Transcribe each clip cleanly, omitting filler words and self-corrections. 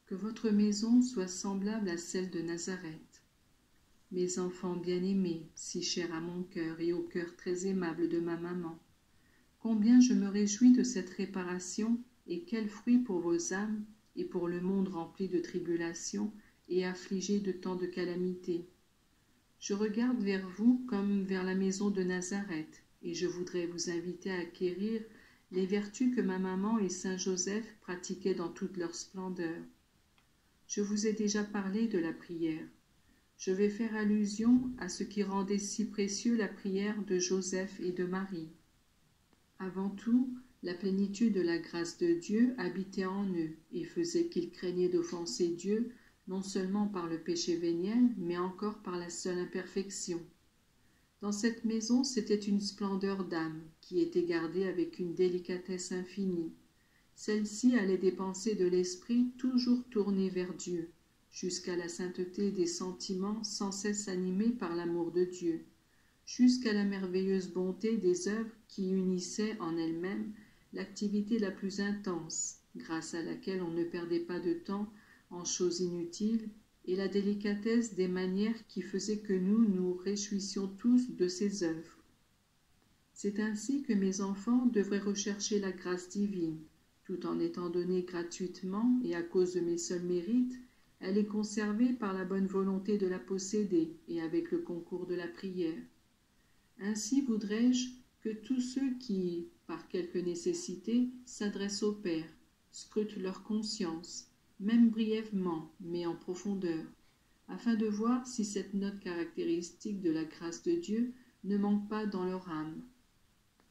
Que votre maison soit semblable à celle de Nazareth. Mes enfants bien-aimés, si chers à mon cœur et au cœur très aimable de ma maman, combien je me réjouis de cette réparation et quel fruit pour vos âmes et pour le monde rempli de tribulations et affligé de tant de calamités. Je regarde vers vous comme vers la maison de Nazareth et je voudrais vous inviter à acquérir les vertus que ma maman et saint Joseph pratiquaient dans toute leur splendeur. Je vous ai déjà parlé de la prière. Je vais faire allusion à ce qui rendait si précieux la prière de Joseph et de Marie. Avant tout, la plénitude de la grâce de Dieu habitait en eux et faisait qu'ils craignaient d'offenser Dieu non seulement par le péché véniel, mais encore par la seule imperfection. Dans cette maison, c'était une splendeur d'âme qui était gardée avec une délicatesse infinie. Celle-ci allait des pensées de l'esprit toujours tournées vers Dieu, jusqu'à la sainteté des sentiments sans cesse animés par l'amour de Dieu, jusqu'à la merveilleuse bonté des œuvres qui unissaient en elles-mêmes l'activité la plus intense, grâce à laquelle on ne perdait pas de temps en choses inutiles, et la délicatesse des manières qui faisaient que nous nous réjouissions tous de ces œuvres. C'est ainsi que mes enfants devraient rechercher la grâce divine, tout en étant donnée gratuitement et à cause de mes seuls mérites, elle est conservée par la bonne volonté de la posséder et avec le concours de la prière. Ainsi voudrais-je que tous ceux qui, par quelque nécessité, s'adressent au Père, scrutent leur conscience, même brièvement, mais en profondeur, afin de voir si cette note caractéristique de la grâce de Dieu ne manque pas dans leur âme.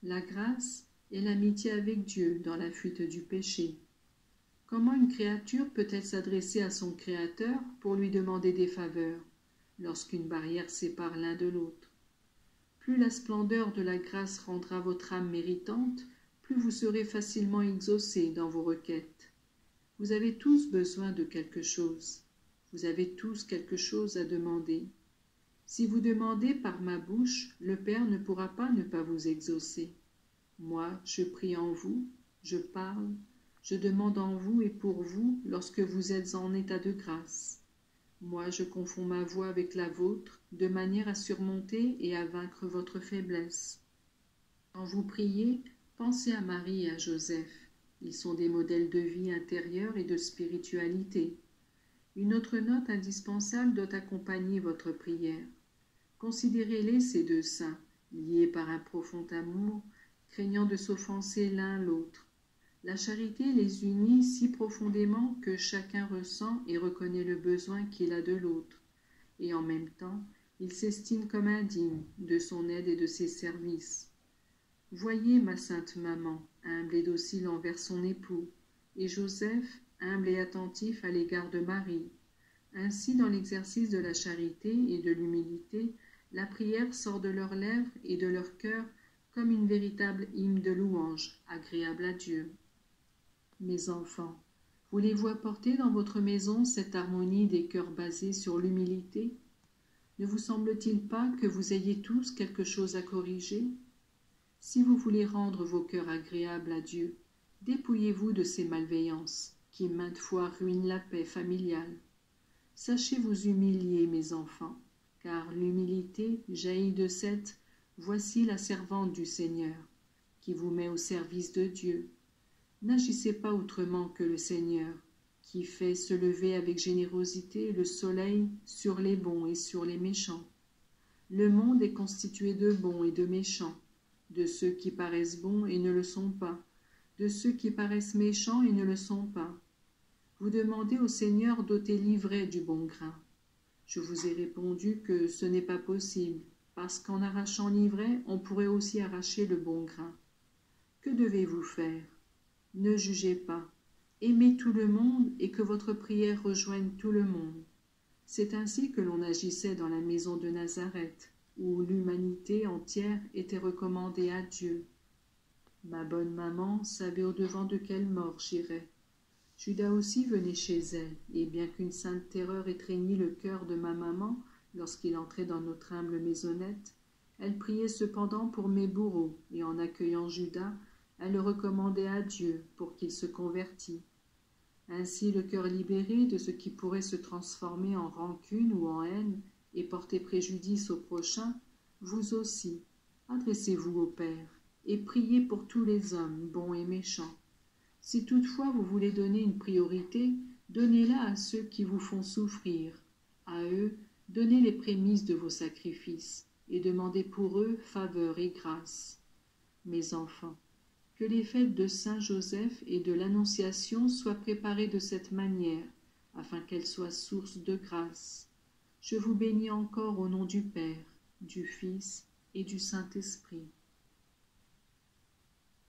La grâce est l'amitié avec Dieu dans la fuite du péché. Comment une créature peut-elle s'adresser à son Créateur pour lui demander des faveurs, lorsqu'une barrière sépare l'un de l'autre? Plus la splendeur de la grâce rendra votre âme méritante, plus vous serez facilement exaucé dans vos requêtes. Vous avez tous besoin de quelque chose. Vous avez tous quelque chose à demander. Si vous demandez par ma bouche, le Père ne pourra pas ne pas vous exaucer. Moi, je prie en vous, je parle, je demande en vous et pour vous lorsque vous êtes en état de grâce. Moi, je confonds ma voix avec la vôtre, de manière à surmonter et à vaincre votre faiblesse. Quand vous priez, pensez à Marie et à Joseph. Ils sont des modèles de vie intérieure et de spiritualité. Une autre note indispensable doit accompagner votre prière. Considérez-les, ces deux saints, liés par un profond amour, craignant de s'offenser l'un l'autre. La charité les unit si profondément que chacun ressent et reconnaît le besoin qu'il a de l'autre, et en même temps, il s'estime comme indigne de son aide et de ses services. Voyez ma sainte maman, humble et docile envers son époux, et Joseph, humble et attentif à l'égard de Marie. Ainsi, dans l'exercice de la charité et de l'humilité, la prière sort de leurs lèvres et de leur cœur comme une véritable hymne de louange, agréable à Dieu. Mes enfants, voulez-vous apporter dans votre maison cette harmonie des cœurs basés sur l'humilité? Ne vous semble-t-il pas que vous ayez tous quelque chose à corriger? Si vous voulez rendre vos cœurs agréables à Dieu, dépouillez-vous de ces malveillances qui maintes fois ruinent la paix familiale. Sachez vous humilier, mes enfants, car l'humilité jaillit de cette « Voici la servante du Seigneur » qui vous met au service de Dieu. N'agissez pas autrement que le Seigneur, qui fait se lever avec générosité le soleil sur les bons et sur les méchants. Le monde est constitué de bons et de méchants, de ceux qui paraissent bons et ne le sont pas, de ceux qui paraissent méchants et ne le sont pas. Vous demandez au Seigneur d'ôter l'ivraie du bon grain. Je vous ai répondu que ce n'est pas possible, parce qu'en arrachant l'ivraie, on pourrait aussi arracher le bon grain. Que devez-vous faire? Ne jugez pas. Aimez tout le monde et que votre prière rejoigne tout le monde. C'est ainsi que l'on agissait dans la maison de Nazareth, où l'humanité entière était recommandée à Dieu. Ma bonne maman savait au-devant de quelle mort j'irais. Judas aussi venait chez elle, et bien qu'une sainte terreur étreignît le cœur de ma maman lorsqu'il entrait dans notre humble maisonnette, elle priait cependant pour mes bourreaux, et en accueillant Judas, elle le recommandait à Dieu pour qu'il se convertît. Ainsi le cœur libéré de ce qui pourrait se transformer en rancune ou en haine et porter préjudice au prochain, vous aussi, adressez-vous au Père et priez pour tous les hommes, bons et méchants. Si toutefois vous voulez donner une priorité, donnez-la à ceux qui vous font souffrir. À eux, donnez les prémices de vos sacrifices et demandez pour eux faveur et grâce. Mes enfants, que les fêtes de Saint Joseph et de l'Annonciation soient préparées de cette manière, afin qu'elles soient source de grâce. Je vous bénis encore au nom du Père, du Fils et du Saint-Esprit.